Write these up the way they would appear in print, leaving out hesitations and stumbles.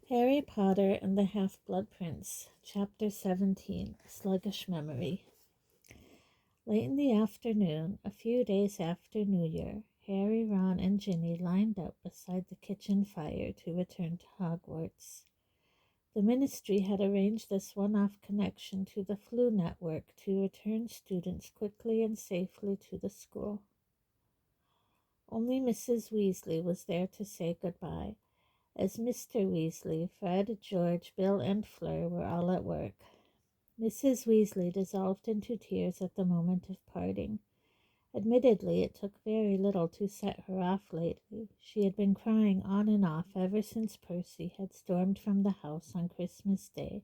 Harry Potter and the Half-Blood Prince, Chapter 17, Sluggish Memory. Late in the afternoon, a few days after New Year, Harry, Ron, and Ginny lined up beside the kitchen fire to return to Hogwarts. The Ministry had arranged this one-off connection to the flu network to return students quickly and safely to the school. Only Mrs. Weasley was there to say goodbye, as Mr. Weasley, Fred, George, Bill, and Fleur were all at work. Mrs. Weasley dissolved into tears at the moment of parting. Admittedly, it took very little to set her off lately. She had been crying on and off ever since Percy had stormed from the house on Christmas Day,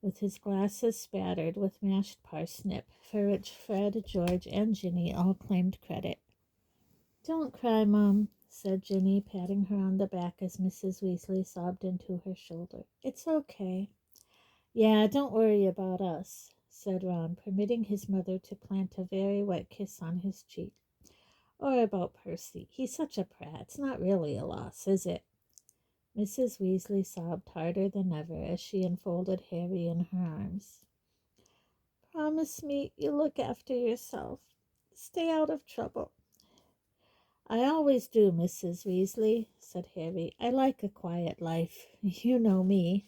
with his glasses spattered with mashed parsnip, for which Fred, George, and Ginny all claimed credit. "Don't cry, Mum," said Ginny, patting her on the back as Mrs. Weasley sobbed into her shoulder. "It's okay." "Yeah, don't worry about us," said Ron, permitting his mother to plant a very wet kiss on his cheek. "Or about Percy. He's such a prat. It's not really a loss, is it?" Mrs. Weasley sobbed harder than ever as she enfolded Harry in her arms. "Promise me you'll look after yourself. Stay out of trouble." "I always do, Mrs. Weasley," said Harry. "I like a quiet life. You know me."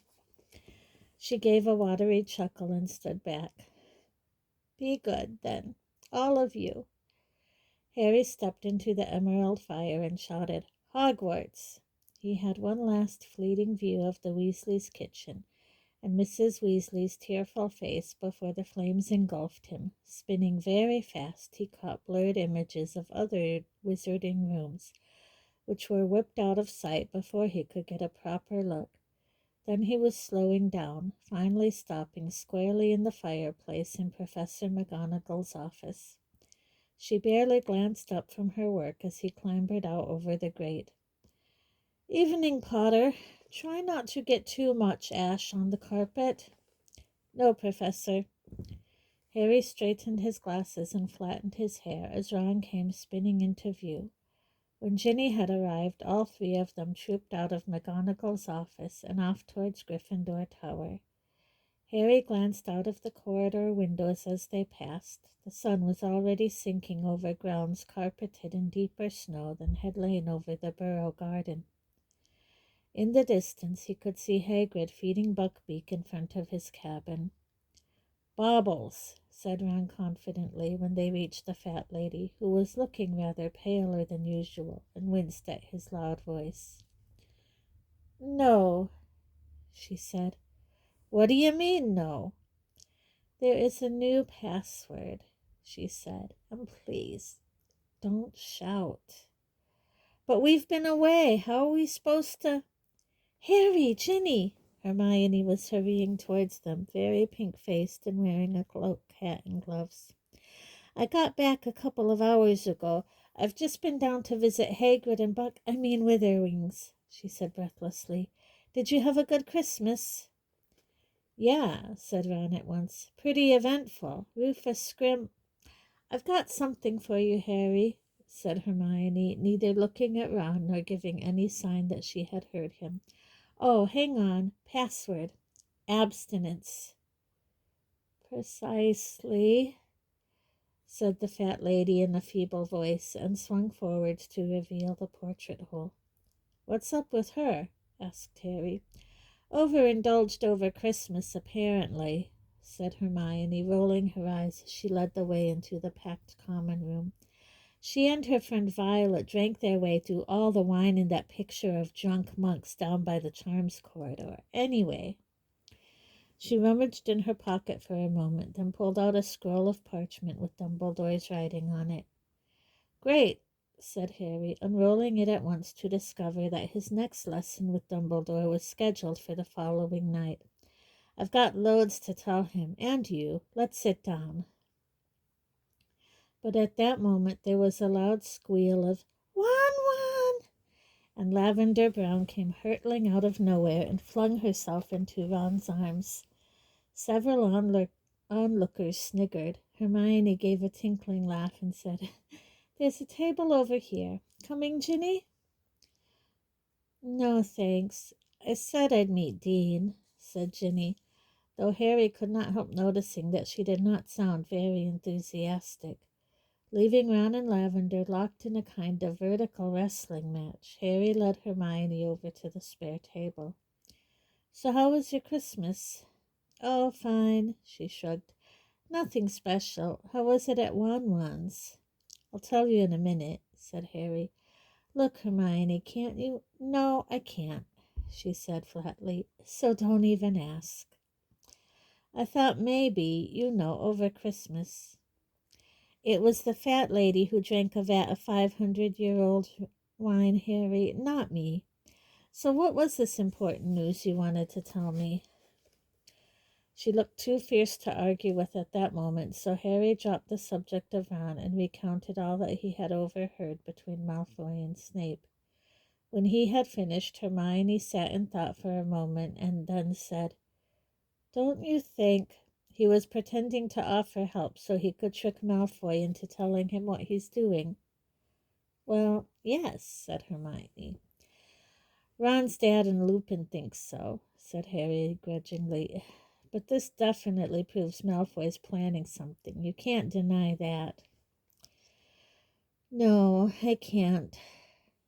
She gave a watery chuckle and stood back. "Be good, then. All of you." Harry stepped into the emerald fire and shouted, "Hogwarts!" He had one last fleeting view of the Weasleys' kitchen, and Mrs. Weasley's tearful face before the flames engulfed him. Spinning very fast, he caught blurred images of other wizarding rooms, which were whipped out of sight before he could get a proper look. Then he was slowing down, finally stopping squarely in the fireplace in Professor McGonagall's office. She barely glanced up from her work as he clambered out over the grate. "Evening, Potter. Try not to get too much ash on the carpet." "No, Professor." Harry straightened his glasses and flattened his hair as Ron came spinning into view. When Ginny had arrived, all three of them trooped out of McGonagall's office and off towards Gryffindor Tower. Harry glanced out of the corridor windows as they passed. The sun was already sinking over grounds carpeted in deeper snow than had lain over the Burrow garden. In the distance he could see Hagrid feeding Buckbeak in front of his cabin. "Baubles," said Ron confidently when they reached the fat lady, who was looking rather paler than usual, and winced at his loud voice. "No," she said. "What do you mean, no?" "There is a new password," she said, "and please, don't shout." "But we've been away. How are we supposed to—" "Harry, Ginny!" Hermione was hurrying towards them, very pink-faced and wearing a cloak, hat, and gloves. "I got back a couple of hours ago. I've just been down to visit Hagrid and Witherwings," she said breathlessly. "Did you have a good Christmas?" "Yeah," said Ron at once. "Pretty eventful. Rufus Scrim—" "I've got something for you, Harry," said Hermione, neither looking at Ron nor giving any sign that she had heard him. "Oh, hang on. Password. Abstinence." "Precisely," said the fat lady in a feeble voice, and swung forward to reveal the portrait hole. "What's up with her?" asked Harry. "Overindulged over Christmas, apparently," said Hermione, rolling her eyes as she led the way into the packed common room. "She and her friend Violet drank their way through all the wine in that picture of drunk monks down by the Charms corridor. Anyway." She rummaged in her pocket for a moment, then pulled out a scroll of parchment with Dumbledore's writing on it. "Great," said Harry, unrolling it at once to discover that his next lesson with Dumbledore was scheduled for the following night. "I've got loads to tell him, and you. Let's sit down." But at that moment there was a loud squeal of "Wan! And Lavender Brown came hurtling out of nowhere and flung herself into Ron's arms. Several onlookers sniggered. Hermione gave a tinkling laugh and said, "There's a table over here. Coming, Ginny?" "No, thanks. I said I'd meet Dean, said Ginny, though Harry could not help noticing that she did not sound very enthusiastic. Leaving Ron and Lavender locked in a kind of vertical wrestling match, Harry led Hermione over to the spare table. So how was your Christmas? Oh, fine, she shrugged. Nothing special. How was it at Wanwan's? I'll tell you in a minute, said Harry. Look, Hermione, can't you? No, I can't, she said flatly, so don't even ask. I thought maybe, over Christmas. It was the fat lady who drank a vat of 500-year-old wine, Harry, not me. So what was this important news you wanted to tell me? She looked too fierce to argue with at that moment, so Harry dropped the subject of Ron and recounted all that he had overheard between Malfoy and Snape. When he had finished, Hermione sat in thought for a moment and then said, Don't you think he was pretending to offer help so he could trick Malfoy into telling him what he's doing? Well, yes, said Hermione. Ron's dad and Lupin think so, said Harry grudgingly. But this definitely proves Malfoy's planning something. You can't deny that. No, I can't,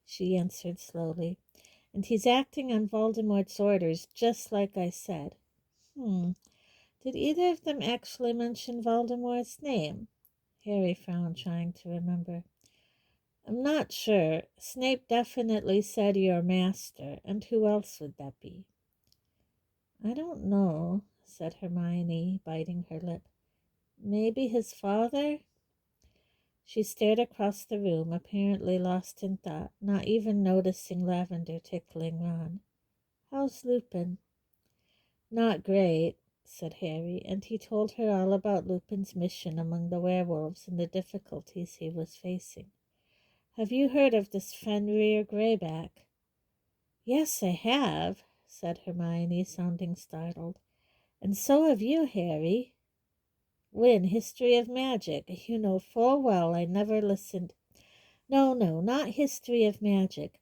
she answered slowly. And he's acting on Voldemort's orders, just like I said. Did either of them actually mention Voldemort's name? Harry frowned, trying to remember. I'm not sure. Snape definitely said your master, and who else would that be? I don't know, said Hermione, biting her lip. Maybe his father? She stared across the room, apparently lost in thought, not even noticing Lavender tickling Ron. How's Lupin? Not great, said Harry, and he told her all about Lupin's mission among the werewolves and the difficulties he was facing. Have you heard of this Fenrir Greyback? Yes, I have, said Hermione, sounding startled. And so have you, Harry. Win, History of Magic. You know full well I never listened. No, not History of Magic.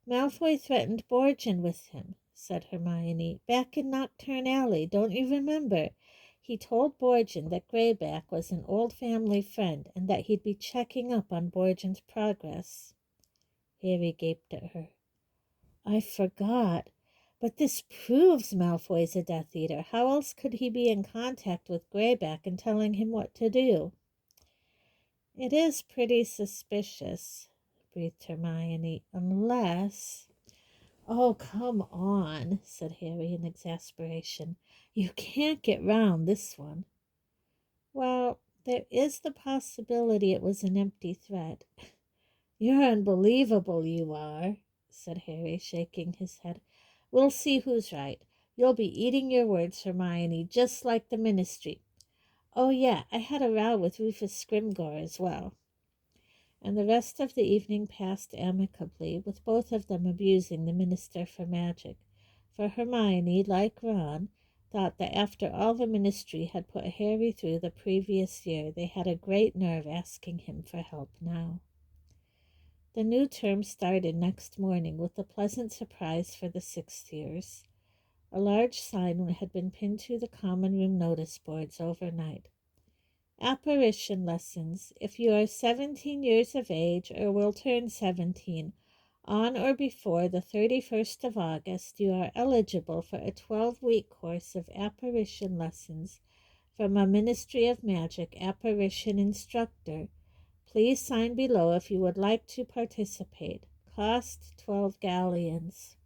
Malfoy threatened Borgin with him, said Hermione. Back in Knockturn Alley, don't you remember? He told Borgin that Greyback was an old family friend and that he'd be checking up on Borgin's progress. Harry gaped at her. I forgot. But this proves Malfoy's a Death Eater. How else could he be in contact with Greyback and telling him what to do? It is pretty suspicious, breathed Hermione, unless... Oh, come on, said Harry in exasperation. You can't get round this one. Well, there is the possibility it was an empty threat. You're unbelievable, you are, said Harry, shaking his head. We'll see who's right. You'll be eating your words, Hermione, just like the Ministry. Oh, yeah, I had a row with Rufus Scrimgeour as well. And the rest of the evening passed amicably, with both of them abusing the Minister for Magic. For Hermione, like Ron, thought that after all the Ministry had put Harry through the previous year, they had a great nerve asking him for help now. The new term started next morning with a pleasant surprise for the sixth years. A large sign had been pinned to the common room notice boards overnight. Apparition lessons. If you are 17 years of age or will turn 17 on or before the 31st of August, you are eligible for a 12-week course of apparition lessons from a Ministry of Magic apparition instructor. Please sign below if you would like to participate. Cost 12 galleons.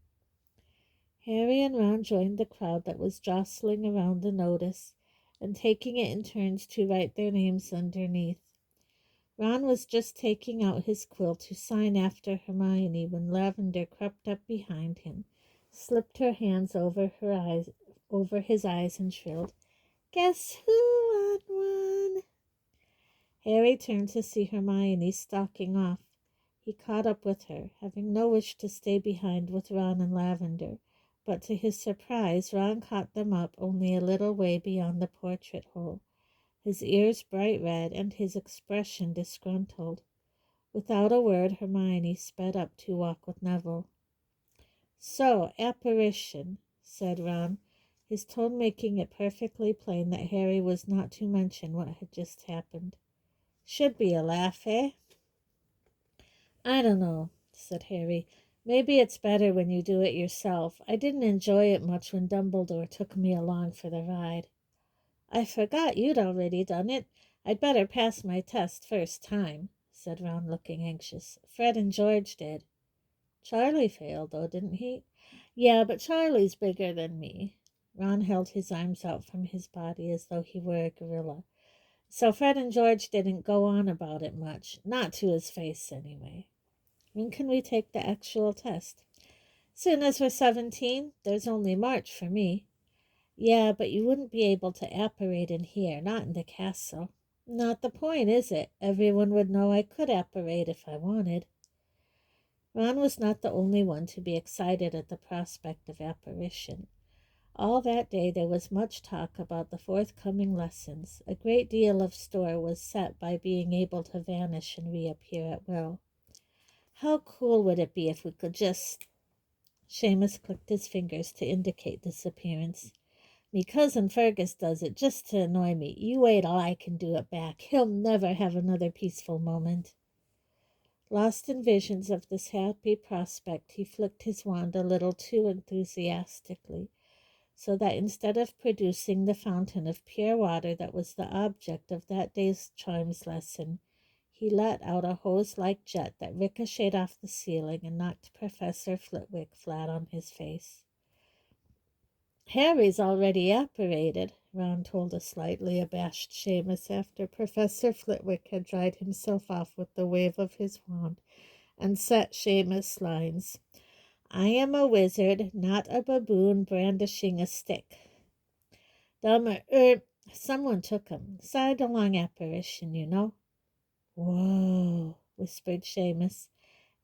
Harry and Ron joined the crowd that was jostling around the notice and taking it in turns to write their names underneath. Ron was just taking out his quill to sign after Hermione when Lavender crept up behind him, slipped her hands over his eyes and shrilled, Guess who won one? Harry turned to see Hermione stalking off. He caught up with her, having no wish to stay behind with Ron and Lavender, but to his surprise Ron caught them up only a little way beyond the portrait hole, his ears bright red and his expression disgruntled. Without a word, Hermione sped up to walk with Neville. So, apparition, said Ron, his tone making it perfectly plain that Harry was not to mention what had just happened. Should be a laugh, eh? I don't know, said Harry. Maybe it's better when you do it yourself. I didn't enjoy it much when Dumbledore took me along for the ride. I forgot you'd already done it. I'd better pass my test first time, said Ron, looking anxious. Fred and George did. Charlie failed, though, didn't he? Yeah, but Charlie's bigger than me. Ron held his arms out from his body as though he were a gorilla. So Fred and George didn't go on about it much. Not to his face, anyway. When can we take the actual test? Soon as we're 17. There's only March for me. Yeah, but you wouldn't be able to apparate in here, not in the castle. Not the point, is it? Everyone would know I could apparate if I wanted. Ron was not the only one to be excited at the prospect of apparition. All that day there was much talk about the forthcoming lessons. A great deal of store was set by being able to vanish and reappear at will. How cool would it be if we could just... Seamus clicked his fingers to indicate disappearance. Me cousin Fergus does it just to annoy me. You wait till I can do it back. He'll never have another peaceful moment. Lost in visions of this happy prospect, he flicked his wand a little too enthusiastically, so that instead of producing the fountain of pure water that was the object of that day's charms lesson, he let out a hose-like jet that ricocheted off the ceiling and knocked Professor Flitwick flat on his face. Harry's already apparated, Ron told a slightly abashed Seamus after Professor Flitwick had dried himself off with the wave of his wand and set Seamus' lines. I am a wizard, not a baboon brandishing a stick. Someone took him. Side-along apparition, you know. Whoa, whispered Seamus,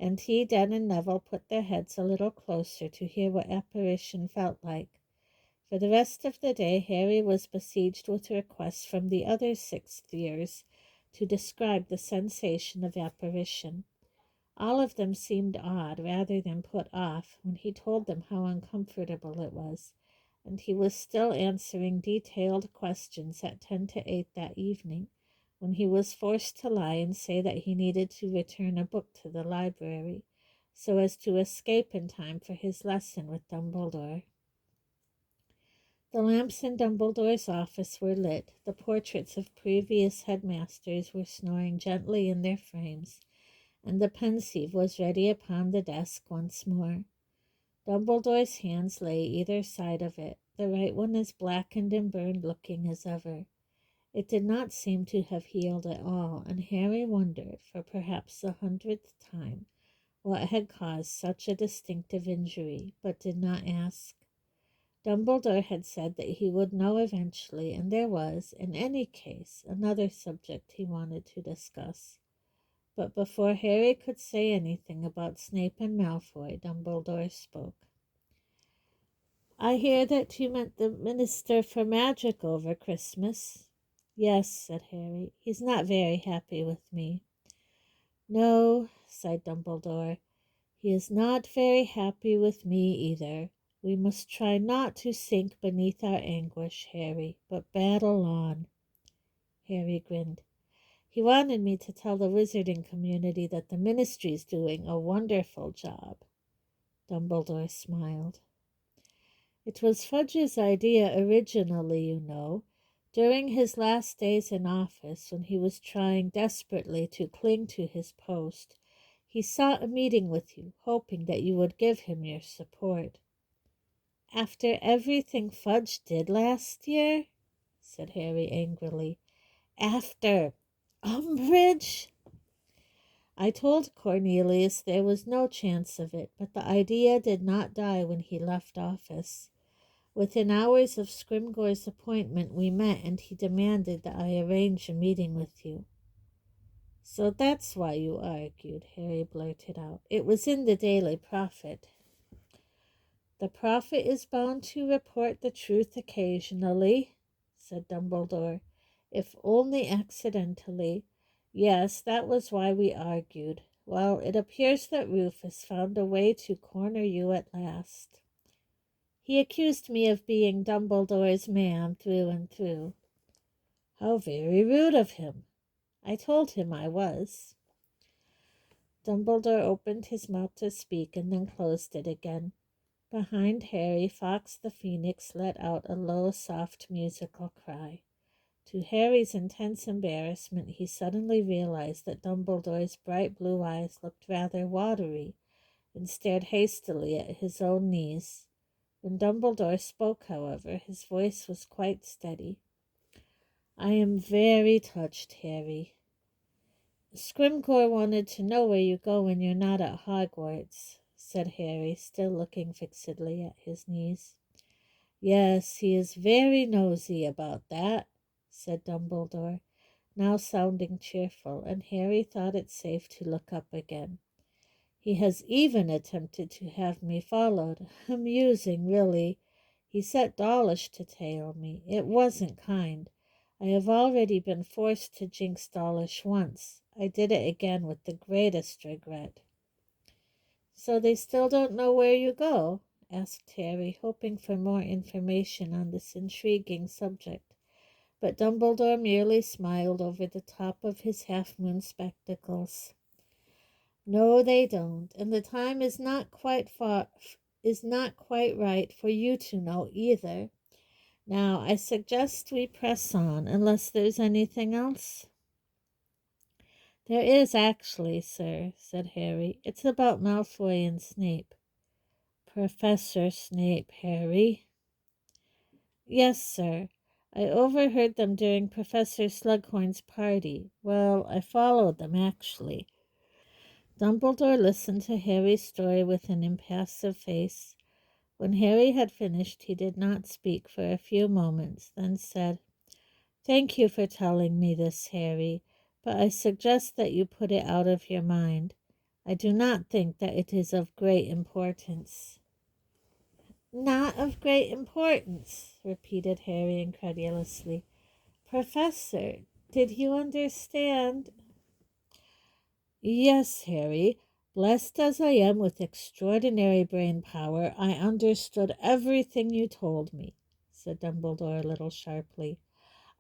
and he, Dan, and Neville put their heads a little closer to hear what apparition felt like. For the rest of the day, Harry was besieged with requests from the other sixth years to describe the sensation of apparition. All of them seemed awed rather than put off when he told them how uncomfortable it was, and he was still answering detailed questions at 10 to 8 that evening, when he was forced to lie and say that he needed to return a book to the library, so as to escape in time for his lesson with Dumbledore. The lamps in Dumbledore's office were lit. The portraits of previous headmasters were snoring gently in their frames, and the pensieve was ready upon the desk once more. Dumbledore's hands lay either side of it, the right one as blackened and burned-looking as ever. It did not seem to have healed at all, and Harry wondered, for perhaps the 100th time, what had caused such a distinctive injury, but did not ask. Dumbledore had said that he would know eventually, and there was, in any case, another subject he wanted to discuss. But before Harry could say anything about Snape and Malfoy, Dumbledore spoke. I hear that you met the Minister for Magic over Christmas. Yes, said Harry. He's not very happy with me. No, sighed Dumbledore. He is not very happy with me either. We must try not to sink beneath our anguish, Harry, but battle on. Harry grinned. He wanted me to tell the wizarding community that the Ministry's doing a wonderful job. Dumbledore smiled. It was Fudge's idea originally, you know, during his last days in office, when he was trying desperately to cling to his post. He sought a meeting with you, hoping that you would give him your support. After everything Fudge did last year? Said Harry angrily. After Umbridge? I told Cornelius there was no chance of it, but the idea did not die when he left office. Within hours of Scrimgeour's appointment we met, and he demanded that I arrange a meeting with you. So that's why you argued, Harry blurted out. It was in the Daily Prophet. The prophet is bound to report the truth occasionally, said Dumbledore, if only accidentally. Yes, that was why we argued. Well, it appears that Rufus found a way to corner you at last. He accused me of being Dumbledore's man through and through. How very rude of him. I told him I was. Dumbledore opened his mouth to speak and then closed it again. Behind Harry, Fawkes the Phoenix let out a low, soft, musical cry. To Harry's intense embarrassment, he suddenly realized that Dumbledore's bright blue eyes looked rather watery and stared hastily at his own knees. When Dumbledore spoke, however, his voice was quite steady. I am very touched, Harry. Scrimgeour wanted to know where you go when you're not at Hogwarts, said Harry, still looking fixedly at his knees. Yes, he is very nosy about that, said Dumbledore, now sounding cheerful, and Harry thought it safe to look up again. He has even attempted to have me followed. Amusing, really. He set Dawlish to tail me. It wasn't kind. I have already been forced to jinx Dawlish once. I did it again with the greatest regret. So they still don't know where you go? Asked Harry, hoping for more information on this intriguing subject. But Dumbledore merely smiled over the top of his half-moon spectacles. No, they don't, and the time is not quite right for you to know either. Now, I suggest we press on, unless there's anything else. There is actually, sir, said Harry. It's about Malfoy and Snape. Professor Snape, Harry. Yes, sir. I overheard them during Professor Slughorn's party. Well, I followed them, actually. Dumbledore listened to Harry's story with an impassive face. When Harry had finished, he did not speak for a few moments, then said, Thank you for telling me this, Harry, but I suggest that you put it out of your mind. I do not think that it is of great importance. Not of great importance, repeated Harry incredulously. Professor, did you understand? Yes, Harry. Blessed as I am with extraordinary brain power, I understood everything you told me, said Dumbledore a little sharply.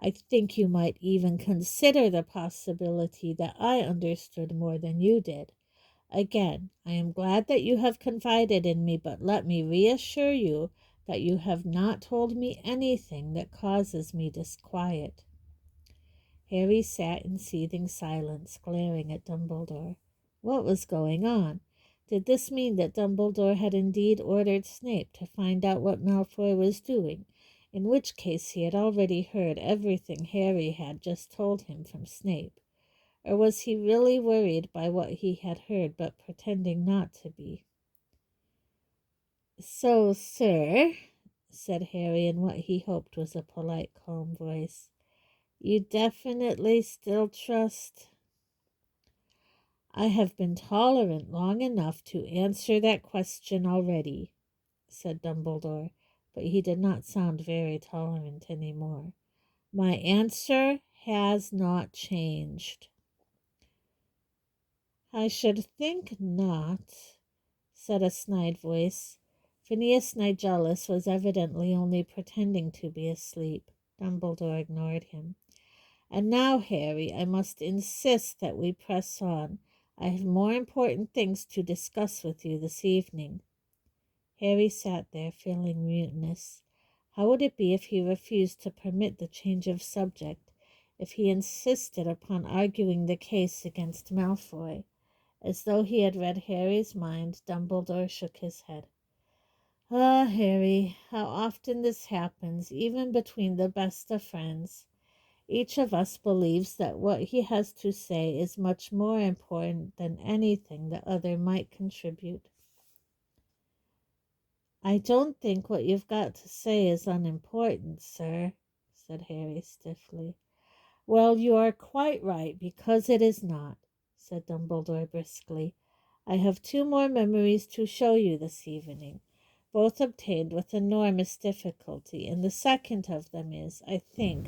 I think you might even consider the possibility that I understood more than you did. Again, I am glad that you have confided in me, but let me reassure you that you have not told me anything that causes me disquiet. Harry sat in seething silence, glaring at Dumbledore. What was going on? Did this mean that Dumbledore had indeed ordered Snape to find out what Malfoy was doing, in which case he had already heard everything Harry had just told him from Snape? Or was he really worried by what he had heard, but pretending not to be? So, sir, said Harry in what he hoped was a polite, calm voice, you definitely still trust... I have been tolerant long enough to answer that question already, said Dumbledore, but he did not sound very tolerant any more. My answer has not changed. I should think not, said a snide voice. Phineas Nigellus was evidently only pretending to be asleep. Dumbledore ignored him. And now, Harry, I must insist that we press on. I have more important things to discuss with you this evening. Harry sat there, feeling mutinous. How would it be if he refused to permit the change of subject, if he insisted upon arguing the case against Malfoy? As though he had read Harry's mind, Dumbledore shook his head. Ah, Harry, how often this happens, even between the best of friends. Each of us believes that what he has to say is much more important than anything the other might contribute. I don't think what you've got to say is unimportant, sir, said Harry stiffly. Well, you are quite right, because it is not, said Dumbledore briskly. I have 2 more memories to show you this evening, both obtained with enormous difficulty, and the second of them is, I think,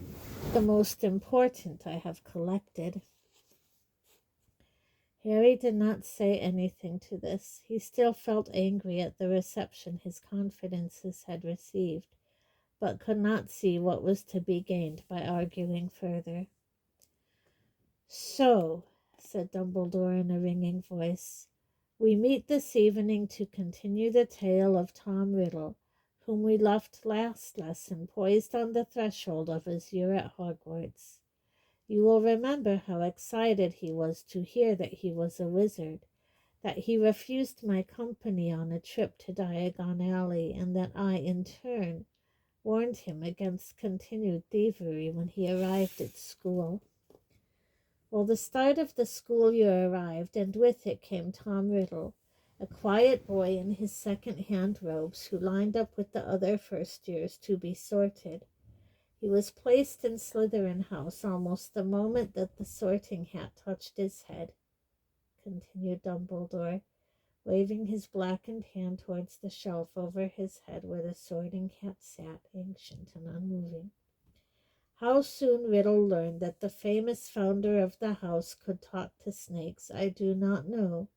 the most important I have collected. Harry did not say anything to this. He still felt angry at the reception his confidences had received, but could not see what was to be gained by arguing further. "So," said Dumbledore in a ringing voice, "we meet this evening to continue the tale of Tom Riddle, whom we left last lesson poised on the threshold of his year at Hogwarts. You will remember how excited he was to hear that he was a wizard, that he refused my company on a trip to Diagon Alley, and that I, in turn, warned him against continued thievery when he arrived at school. Well, the start of the school year arrived, and with it came Tom Riddle, a quiet boy in his second-hand robes who lined up with the other first-years to be sorted. He was placed in Slytherin House almost the moment that the sorting hat touched his head," continued Dumbledore, waving his blackened hand towards the shelf over his head where the sorting hat sat, ancient and unmoving. "How soon Riddle learned that the famous founder of the house could talk to snakes, I do not know.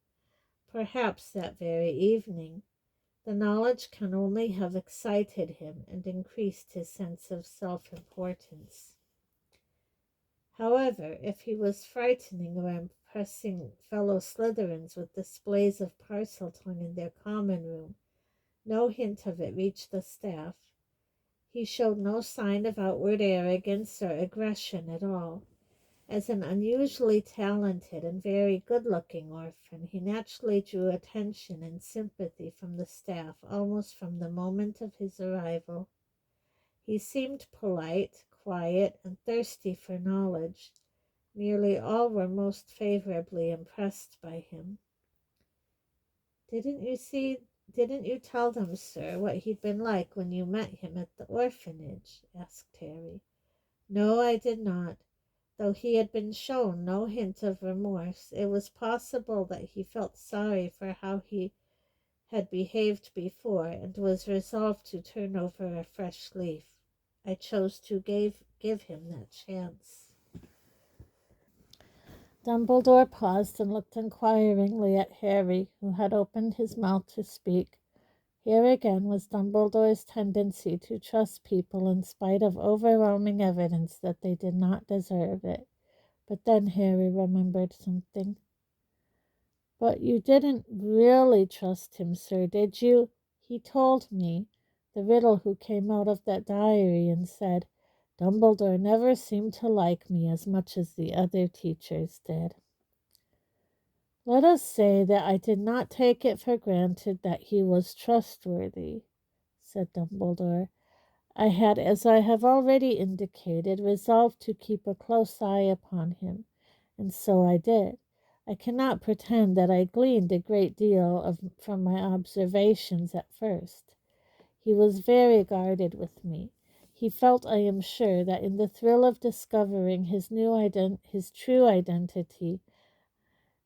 Perhaps that very evening. The knowledge can only have excited him and increased his sense of self-importance. However, if he was frightening or impressing fellow Slytherins with displays of Parseltongue in their common room, no hint of it reached the staff. He showed no sign of outward arrogance or aggression at all. As an unusually talented and very good-looking orphan, he naturally drew attention and sympathy from the staff almost from the moment of his arrival. He seemed polite, quiet, and thirsty for knowledge. Nearly all were most favorably impressed by him. Didn't you tell them, sir, what he'd been like when you met him at the orphanage?" asked Harry. "No, I did not. Though he had been shown no hint of remorse, it was possible that he felt sorry for how he had behaved before, and was resolved to turn over a fresh leaf. I chose to give him that chance." Dumbledore paused and looked inquiringly at Harry, who had opened his mouth to speak. Here again was Dumbledore's tendency to trust people in spite of overwhelming evidence that they did not deserve it. But then Harry remembered something. "But you didn't really trust him, sir, did you? He told me, the Riddle who came out of that diary, and said, 'Dumbledore never seemed to like me as much as the other teachers did.'" "Let us say that I did not take it for granted that he was trustworthy," said Dumbledore. "I had, as I have already indicated, resolved to keep a close eye upon him, and so I did. I cannot pretend that I gleaned a great deal from my observations at first. He was very guarded with me. He felt, I am sure, that in the thrill of discovering his true identity,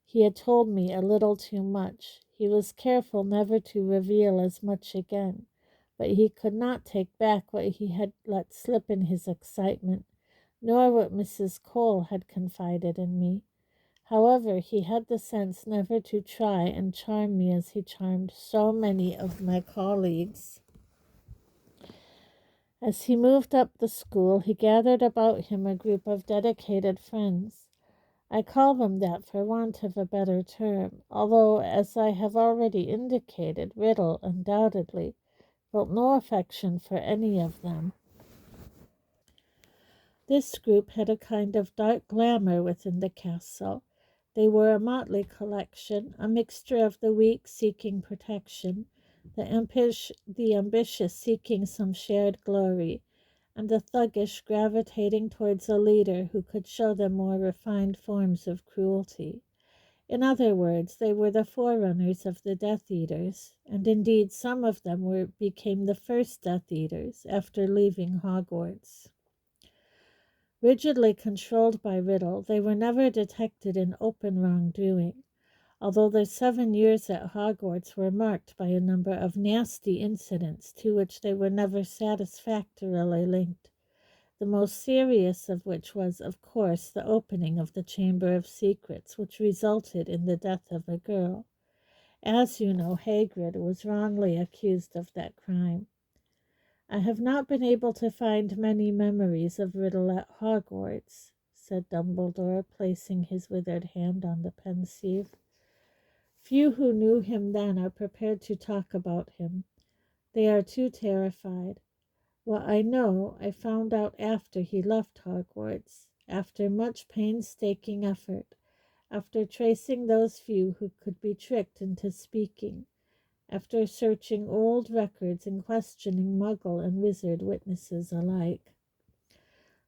he had told me a little too much. He was careful never to reveal as much again, but he could not take back what he had let slip in his excitement, nor what Mrs. Cole had confided in me. However, he had the sense never to try and charm me as he charmed so many of my colleagues. As he moved up the school, he gathered about him a group of dedicated friends. I call them that for want of a better term, although, as I have already indicated, Riddle undoubtedly felt no affection for any of them. This group had a kind of dark glamour within the castle. They were a motley collection, a mixture of the weak seeking protection, the ambitious seeking some shared glory, and the thuggish gravitating towards a leader who could show them more refined forms of cruelty. In other words, they were the forerunners of the Death Eaters, and indeed some of them became the first Death Eaters after leaving Hogwarts. Rigidly controlled by Riddle, they were never detected in open wrongdoing, although their 7 years at Hogwarts were marked by a number of nasty incidents to which they were never satisfactorily linked. the most serious of which was, of course, the opening of the Chamber of Secrets, which resulted in the death of a girl. As you know, Hagrid was wrongly accused of that crime. I have not been able to find many memories of Riddle at Hogwarts, said Dumbledore, placing his withered hand on the pensieve. Few who knew him then are prepared to talk about him. They are too terrified. What I know, I found out after he left Hogwarts, after much painstaking effort, after tracing those few who could be tricked into speaking, after searching old records and questioning Muggle and Wizard witnesses alike.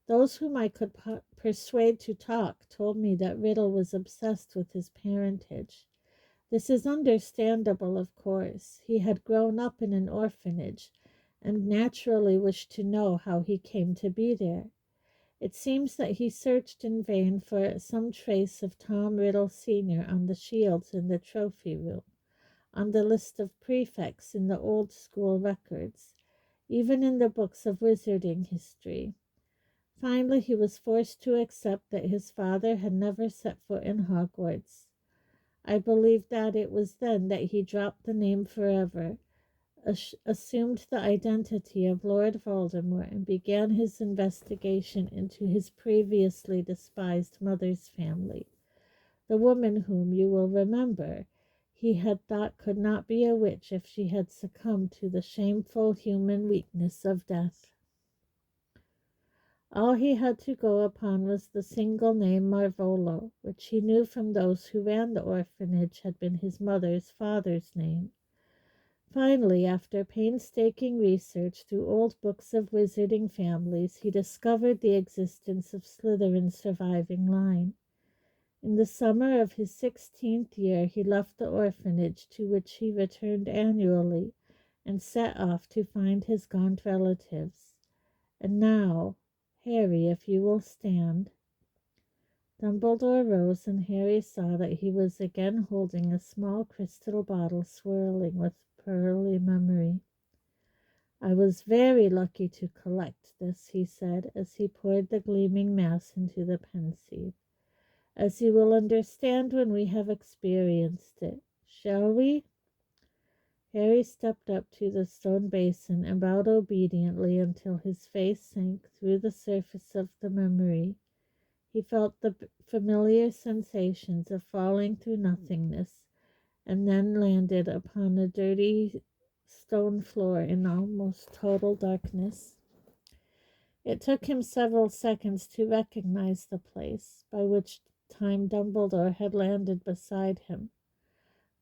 Those whom I could persuade to talk told me that Riddle was obsessed with his parentage. This is understandable, of course. He had grown up in an orphanage and naturally wished to know how he came to be there. It seems that he searched in vain for some trace of Tom Riddle Sr. on the shields in the trophy room, on the list of prefects in the old school records, even in the books of wizarding history. Finally, he was forced to accept that his father had never set foot in Hogwarts. I believe that it was then that he dropped the name forever, assumed the identity of Lord Voldemort, and began his investigation into his previously despised mother's family, the woman whom, you will remember, he had thought could not be a witch if she had succumbed to the shameful human weakness of death. All he had to go upon was the single name Marvolo, which he knew from those who ran the orphanage had been his mother's father's name. Finally, after painstaking research through old books of wizarding families, he discovered the existence of Slytherin's surviving line. In the summer of his 16th year, he left the orphanage, to which he returned annually, and set off to find his gaunt relatives. And now, Harry, if you will stand. Dumbledore rose, and Harry saw that he was again holding a small crystal bottle swirling with pearly memory. I was very lucky to collect this, he said, as he poured the gleaming mass into the pensieve, as you will understand when we have experienced it. Shall we? Harry stepped up to the stone basin and bowed obediently until his face sank through the surface of the memory. He felt the familiar sensations of falling through nothingness, and then landed upon a dirty stone floor in almost total darkness. It took him several seconds to recognize the place, by which time Dumbledore had landed beside him.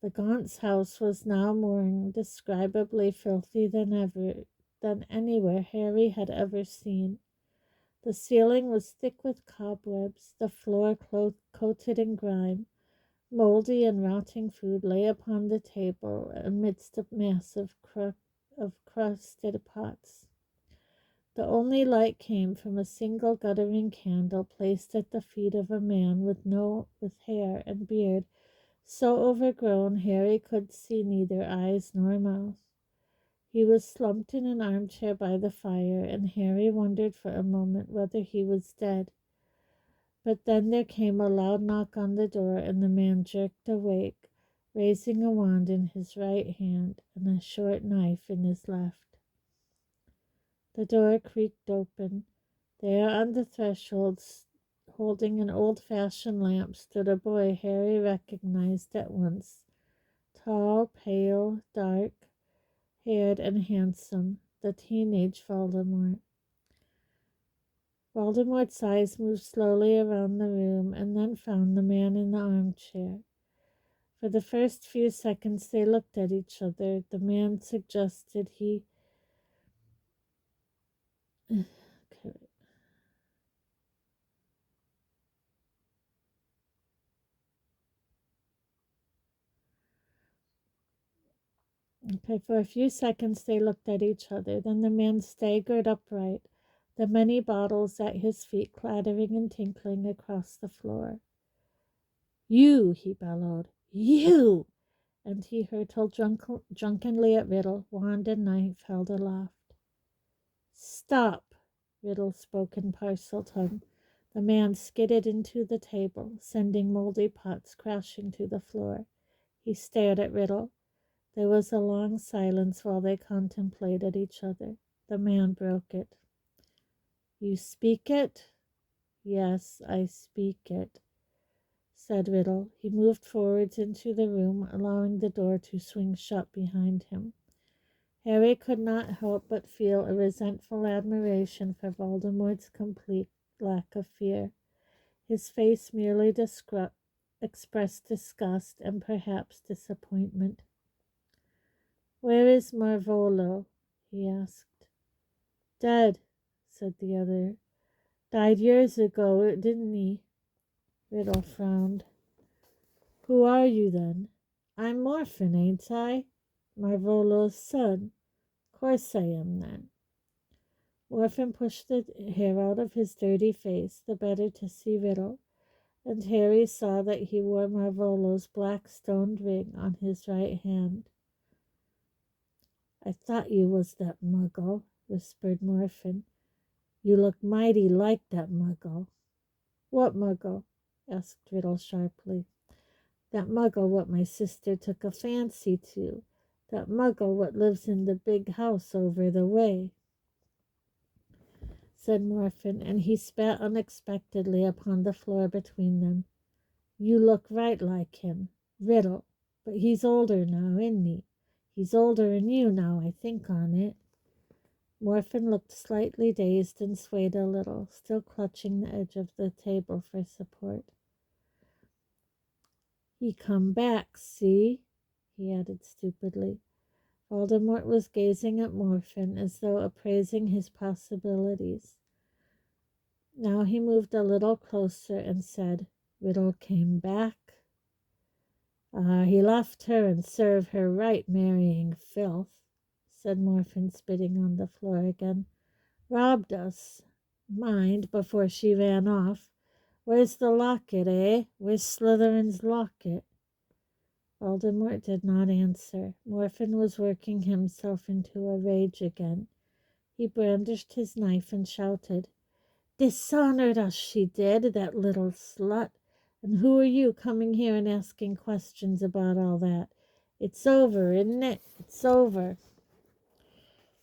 The Gaunt's house was now more indescribably filthy than anywhere Harry had ever seen. The ceiling was thick with cobwebs, the floor coated in grime. Mouldy and rotting food lay upon the table amidst a mass of crusted pots. The only light came from a single guttering candle placed at the feet of a man with hair and beard so overgrown Harry could see neither eyes nor mouth. He was slumped in an armchair by the fire, and Harry wondered for a moment whether he was dead. But then there came a loud knock on the door, and the man jerked awake, raising a wand in his right hand and a short knife in his left. The door creaked open. There on the threshold, holding an old-fashioned lamp, stood a boy Harry recognized at once. Tall, pale, dark-haired, and handsome, the teenage Voldemort. Voldemort's eyes moved slowly around the room and then found the man in the armchair. For the first few seconds they looked at each other. The man suggested he... Okay, for a few seconds they looked at each other. Then the man staggered upright, the many bottles at his feet clattering and tinkling across the floor. "You!" he bellowed. "You!" And he hurtled drunkenly at Riddle, wand and knife held aloft. "Stop!" Riddle spoke in parcel tongue. The man skidded into the table, sending moldy pots crashing to the floor. He stared at Riddle. There was a long silence while they contemplated each other. The man broke it. "You speak it?" "Yes, I speak it," said Riddle. He moved forwards into the room, allowing the door to swing shut behind him. Harry could not help but feel a resentful admiration for Voldemort's complete lack of fear. His face merely expressed disgust and perhaps disappointment. "Where is Marvolo?" he asked. "Dead," said the other. "Died years ago, didn't he?" Riddle frowned. "Who are you, then?" "I'm Morphin, ain't I? Marvolo's son. Course I am, then." Morphin pushed the hair out of his dirty face, the better to see Riddle, and Harry saw that he wore Marvolo's black stoned ring on his right hand. "I thought you was that muggle," whispered Morphin. "You look mighty like that muggle." "What muggle?" asked Riddle sharply. "That muggle what my sister took a fancy to. That muggle what lives in the big house over the way," said Morphin, and he spat unexpectedly upon the floor between them. "You look right like him, Riddle, but he's older now, isn't he? He's older'n you now I think on it." Morphin looked slightly dazed and swayed a little, still clutching the edge of the table for support. "He come back, see?" he added stupidly. Voldemort was gazing at Morphin as though appraising his possibilities. Now he moved a little closer and said, "Riddle came back?" "Ah, he left her and served her right, marrying filth," said Morphin, spitting on the floor again. "Robbed us, mind, before she ran off. Where's the locket, eh? Where's Slytherin's locket?" Voldemort did not answer. Morphin was working himself into a rage again. He brandished his knife and shouted, "Dishonored us, she did, that little slut. And who are you coming here and asking questions about all that? It's over, isn't it? It's over."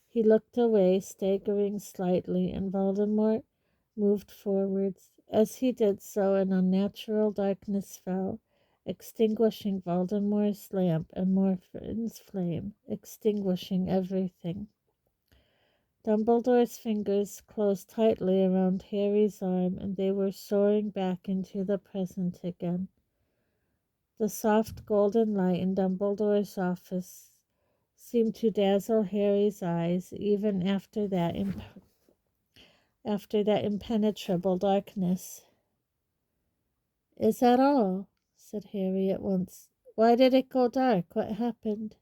He looked away, staggering slightly, and Voldemort moved forwards. As he did so, an unnatural darkness fell, extinguishing Voldemort's lamp and Morphin's flame, extinguishing everything. Dumbledore's fingers closed tightly around Harry's arm, and they were soaring back into the present again. The soft golden light in Dumbledore's office seemed to dazzle Harry's eyes even after that impenetrable darkness. "Is that all?" said Harry at once. "Why did it go dark? What happened?"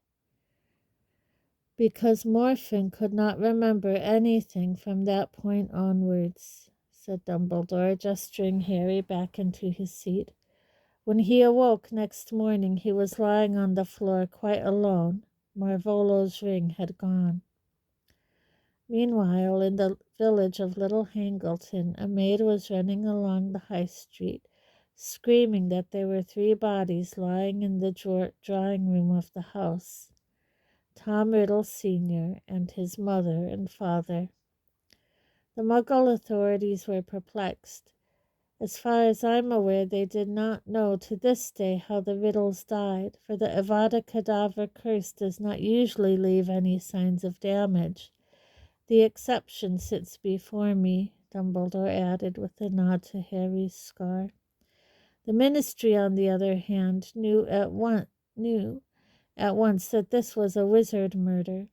"Because Morphin could not remember anything from that point onwards," said Dumbledore, gesturing Harry back into his seat. "When he awoke next morning he was lying on the floor quite alone. Marvolo's ring had gone." Meanwhile, in the village of Little Hangleton, a maid was running along the high street, screaming that there were 3 bodies lying in the drawing room of the house. Tom Riddle Sr. and his mother and father. The Muggle authorities were perplexed. As far as I'm aware, they did not know to this day how the Riddles died, for the Avada Kedavra curse does not usually leave any signs of damage. The exception sits before me, Dumbledore added with a nod to Harry's scar. The Ministry, on the other hand, knew at once that this was a wizard murder.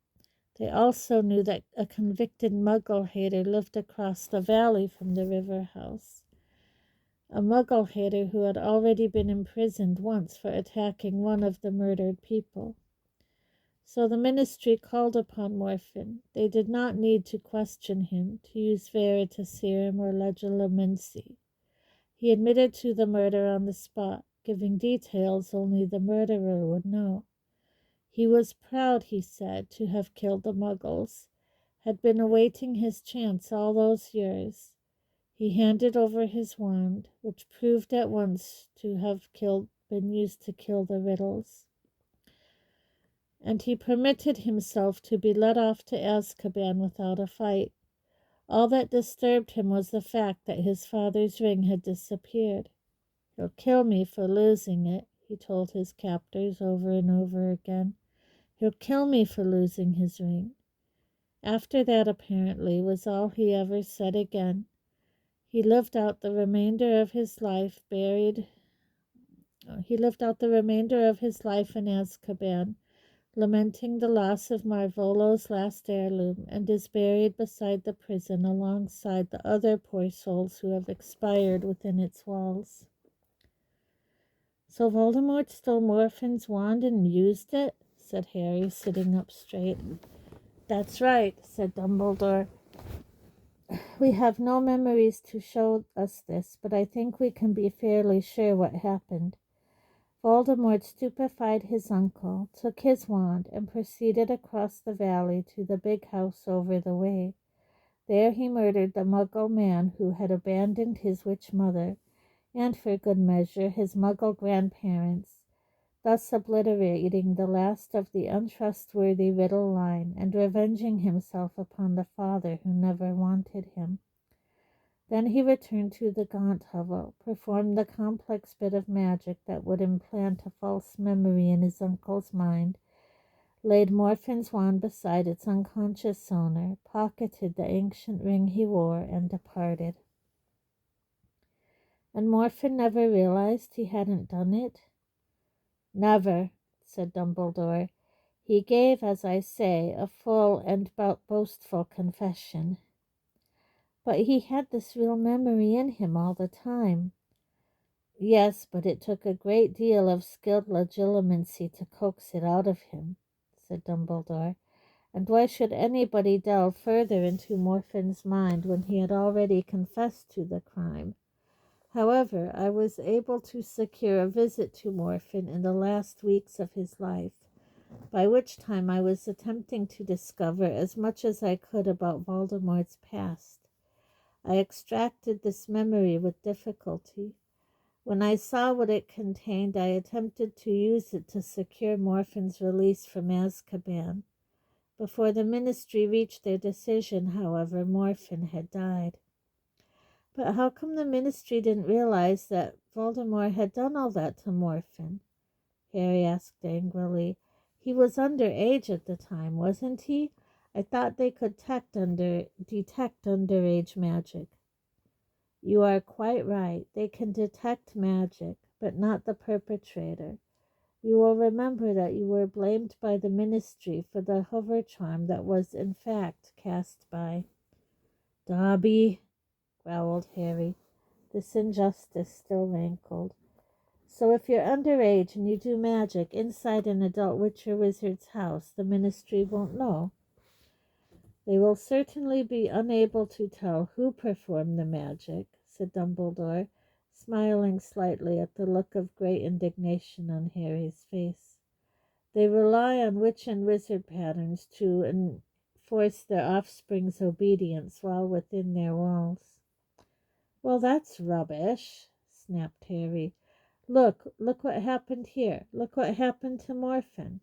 They also knew that a convicted Muggle-hater lived across the valley from the river house. A Muggle-hater who had already been imprisoned once for attacking one of the murdered people. So the Ministry called upon Morphin. They did not need to question him, to use veritaserum or legilimency. He admitted to the murder on the spot, giving details only the murderer would know. He was proud, he said, to have killed the Muggles, had been awaiting his chance all those years. He handed over his wand, which proved at once to have been used to kill the riddles, and he permitted himself to be led off to Azkaban without a fight. All that disturbed him was the fact that his father's ring had disappeared. "He'll kill me for losing it," he told his captors over and over again. "He'll kill me for losing his ring." After that, apparently, was all he ever said again. He lived out the remainder of his life in Azkaban, lamenting the loss of Marvolo's last heirloom, and is buried beside the prison alongside the other poor souls who have expired within its walls. "So Voldemort stole Morphin's wand and used it?" said Harry, sitting up straight. "That's right," said Dumbledore. "We have no memories to show us this, but I think we can be fairly sure what happened. Voldemort stupefied his uncle, took his wand, and proceeded across the valley to the big house over the way. There he murdered the Muggle man who had abandoned his witch mother, and for good measure his Muggle grandparents, thus obliterating the last of the untrustworthy Riddle line, and revenging himself upon the father who never wanted him. Then he returned to the Gaunt hovel, performed the complex bit of magic that would implant a false memory in his uncle's mind, laid Morphin's wand beside its unconscious owner, pocketed the ancient ring he wore, and departed." "And Morphin never realized he hadn't done it?" "Never," said Dumbledore. "He gave, as I say, a full and boastful confession." "But he had this real memory in him all the time." "Yes, but it took a great deal of skilled legilimency to coax it out of him," said Dumbledore. "And why should anybody delve further into Morphin's mind when he had already confessed to the crime? However, I was able to secure a visit to Morphin in the last weeks of his life, by which time I was attempting to discover as much as I could about Voldemort's past. I extracted this memory with difficulty. When I saw what it contained, I attempted to use it to secure Morphin's release from Azkaban. Before the Ministry reached their decision, however, Morphin had died." "But how come the Ministry didn't realize that Voldemort had done all that to Morphin?" Harry asked angrily. "He was underage at the time, wasn't he? I thought they could detect underage magic." "You are quite right. They can detect magic, but not the perpetrator. You will remember that you were blamed by the Ministry for the hover charm that was in fact cast by—" "Dobby," growled Harry. This injustice still rankled. "So if you're underage and you do magic inside an adult witch or wizard's house, the Ministry won't know?" "They will certainly be unable to tell who performed the magic," said Dumbledore, smiling slightly at the look of great indignation on Harry's face. "They rely on witch and wizard patterns to enforce their offspring's obedience while within their walls." "Well, that's rubbish," snapped Harry. Look what happened here. Look what happened to Morphin."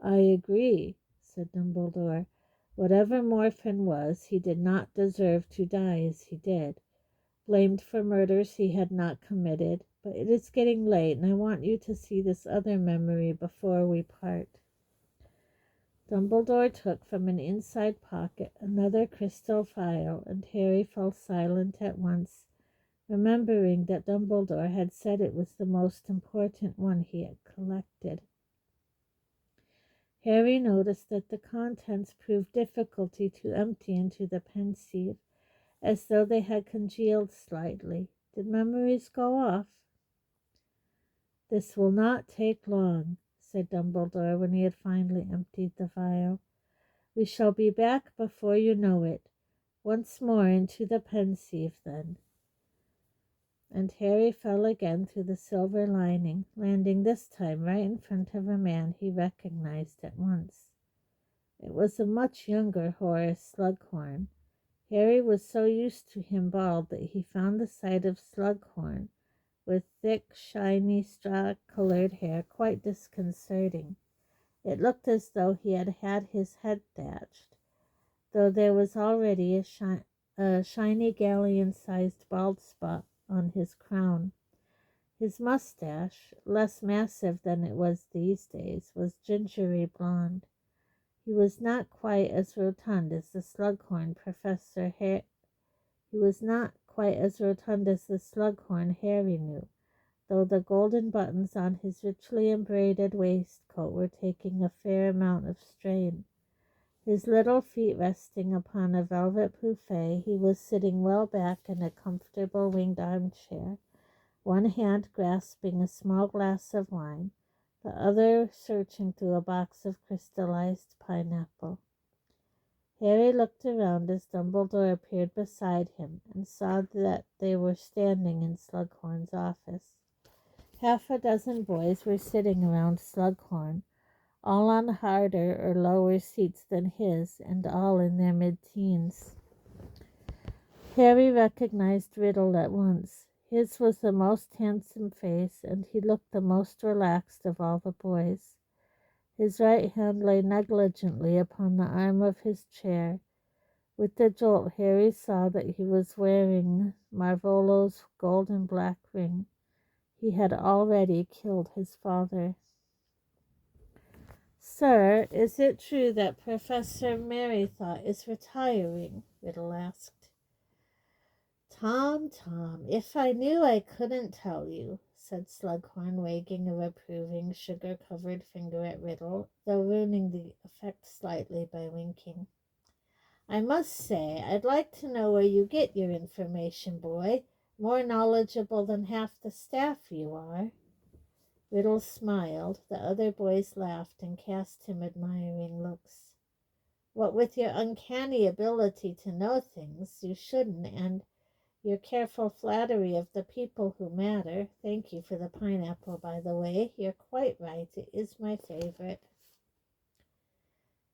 "I agree," said Dumbledore. "Whatever Morphin was, he did not deserve to die as he did, blamed for murders he had not committed. But it is getting late, and I want you to see this other memory before we part." Dumbledore took from an inside pocket another crystal phial, and Harry fell silent at once, remembering that Dumbledore had said it was the most important one he had collected. Harry noticed that the contents proved difficulty to empty into the pensieve, as though they had congealed slightly. Did memories go off? "This will not take long," said Dumbledore when he had finally emptied the vial. "We shall be back before you know it. Once more into the pensieve, then." And Harry fell again through the silver lining, landing this time right in front of a man he recognized at once. It was a much younger Horace Slughorn. Harry was so used to him bald that he found the sight of Slughorn, with thick, shiny, straw-colored hair, quite disconcerting. It looked as though he had had his head thatched, though there was already a shiny galleon-sized bald spot on his crown. His mustache, less massive than it was these days, was gingery blonde. He was not quite as rotund as the Slughorn He was not quite as rotund as the Slughorn Harry knew, though the golden buttons on his richly embroidered waistcoat were taking a fair amount of strain. His little feet resting upon a velvet buffet, he was sitting well back in a comfortable winged armchair, one hand grasping a small glass of wine, the other searching through a box of crystallized pineapple. Harry looked around as Dumbledore appeared beside him and saw that they were standing in Slughorn's office. Half a dozen boys were sitting around Slughorn, all on harder or lower seats than his, and all in their mid-teens. Harry recognized Riddle at once. His was the most handsome face, and he looked the most relaxed of all the boys. His right hand lay negligently upon the arm of his chair. With the jolt, Harry saw that he was wearing Marvolo's gold and black ring. He had already killed his father. "Sir, is it true that Professor Merrythought is retiring?" Riddle asked. Tom, if I knew I couldn't tell you," said Slughorn, wagging a reproving, sugar-covered finger at Riddle, though ruining the effect slightly by winking. "I must say, I'd like to know where you get your information, boy. More knowledgeable than half the staff you are." Riddle smiled. The other boys laughed and cast him admiring looks. "What with your uncanny ability to know things you shouldn't, and your careful flattery of the people who matter. Thank you for the pineapple, by the way. You're quite right. It is my favorite."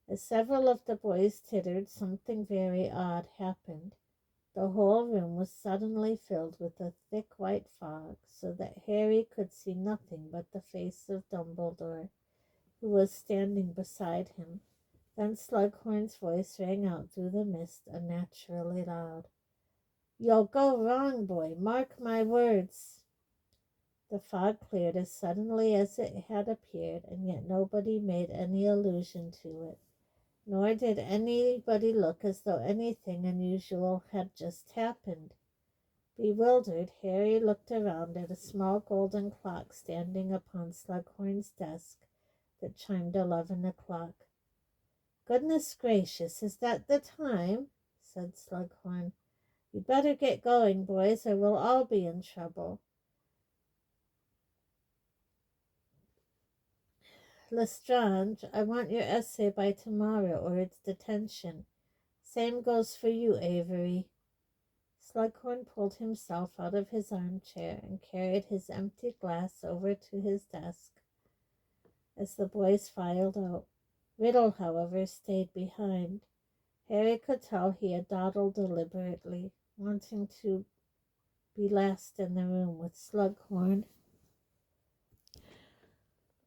As several of the boys tittered, something very odd happened. The whole room was suddenly filled with a thick white fog, so that Harry could see nothing but the face of Dumbledore, who was standing beside him. Then Slughorn's voice rang out through the mist, unnaturally loud. "You'll go wrong, boy. Mark my words." The fog cleared as suddenly as it had appeared, and yet nobody made any allusion to it, nor did anybody look as though anything unusual had just happened. Bewildered, Harry looked around at a small golden clock standing upon Slughorn's desk that chimed 11 o'clock. "Goodness gracious, is that the time?" said Slughorn. "You'd better get going, boys, or we'll all be in trouble. Lestrange, I want your essay by tomorrow, or it's detention. Same goes for you, Avery." Slughorn pulled himself out of his armchair and carried his empty glass over to his desk as the boys filed out. Riddle, however, stayed behind. Harry could tell he had dawdled deliberately, wanting to be last in the room with Slughorn.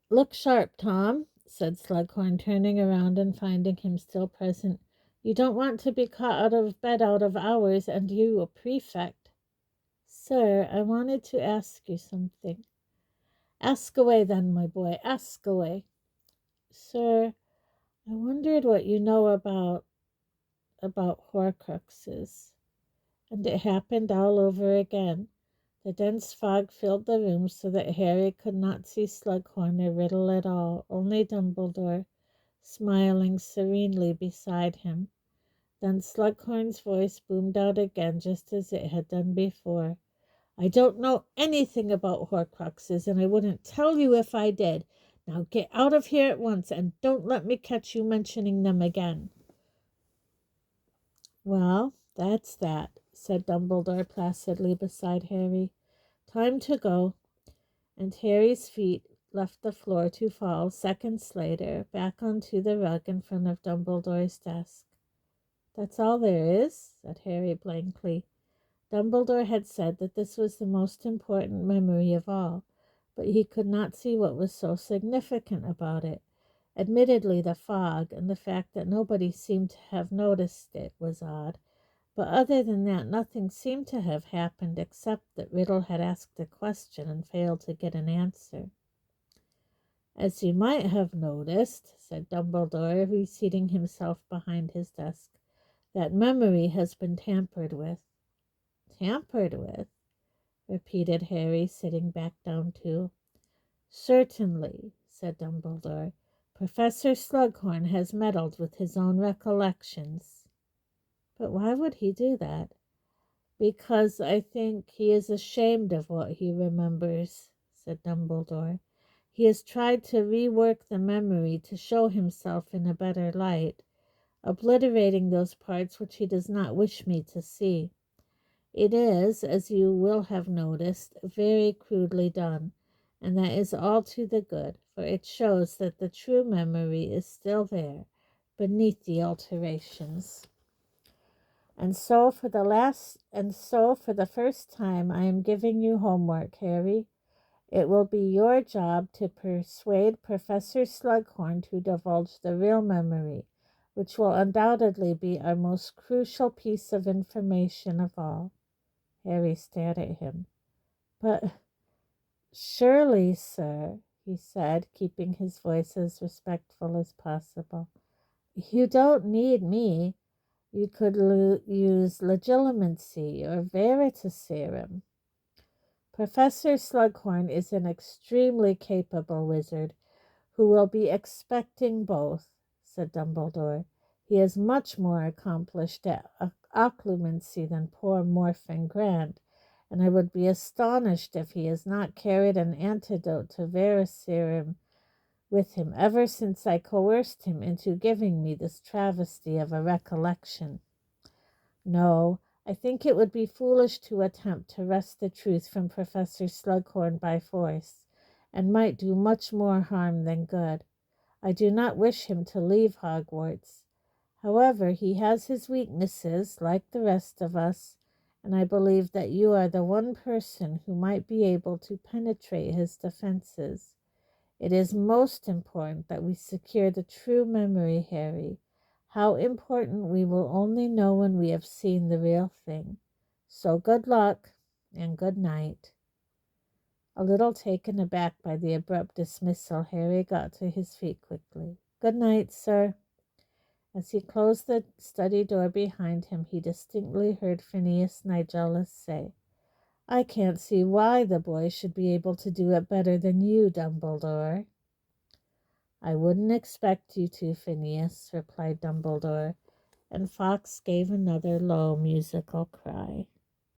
"Look sharp, Tom," said Slughorn, turning around and finding him still present. "You don't want to be caught out of bed out of hours, and you a prefect." "Sir, I wanted to ask you something." "Ask away then, my boy, ask away." "Sir, I wondered what you know about Horcruxes." And it happened all over again. The dense fog filled the room so that Harry could not see Slughorn or Riddle at all, only Dumbledore, smiling serenely beside him. Then Slughorn's voice boomed out again, just as it had done before. "I don't know anything about Horcruxes, and I wouldn't tell you if I did. Now get out of here at once, and don't let me catch you mentioning them again." "Well, that's that," said Dumbledore placidly beside Harry. "Time to go." And Harry's feet left the floor to fall seconds later back onto the rug in front of Dumbledore's desk. "That's all there is?" said Harry blankly. Dumbledore had said that this was the most important memory of all, but he could not see what was so significant about it. Admittedly, the fog and the fact that nobody seemed to have noticed it was odd, but other than that, nothing seemed to have happened except that Riddle had asked a question and failed to get an answer. "As you might have noticed," said Dumbledore, reseating himself behind his desk, "that memory has been tampered with." "Tampered with?" repeated Harry, sitting back down too. "Certainly," said Dumbledore. "Professor Slughorn has meddled with his own recollections." "But why would he do that?" "Because I think he is ashamed of what he remembers," said Dumbledore. "He has tried to rework the memory to show himself in a better light, obliterating those parts which he does not wish me to see. It is, as you will have noticed, very crudely done, and that is all to the good, for it shows that the true memory is still there, beneath the alterations. And so for the first time I am giving you homework, Harry. It will be your job to persuade Professor Slughorn to divulge the real memory, which will undoubtedly be our most crucial piece of information of all." Harry stared at him. "But surely, sir," he said, keeping his voice as respectful as possible, "you don't need me. You could use legilimency or veritaserum." "Professor Slughorn is an extremely capable wizard who will be expecting both," said Dumbledore. "He is much more accomplished at occlumency than poor Morphin Grant, and I would be astonished if he has not carried an antidote to veritaserum with him ever since I coerced him into giving me this travesty of a recollection. No, I think it would be foolish to attempt to wrest the truth from Professor Slughorn by force, and might do much more harm than good. I do not wish him to leave Hogwarts. However, he has his weaknesses, like the rest of us, and I believe that you are the one person who might be able to penetrate his defenses. It is most important that we secure the true memory, Harry. How important we will only know when we have seen the real thing. So good luck, and good night." A little taken aback by the abrupt dismissal, Harry got to his feet quickly. "Good night, sir." As he closed the study door behind him, he distinctly heard Phineas Nigellus say, "I can't see why the boy should be able to do it better than you, Dumbledore." "I wouldn't expect you to, Phineas," replied Dumbledore, and Fawkes gave another low musical cry.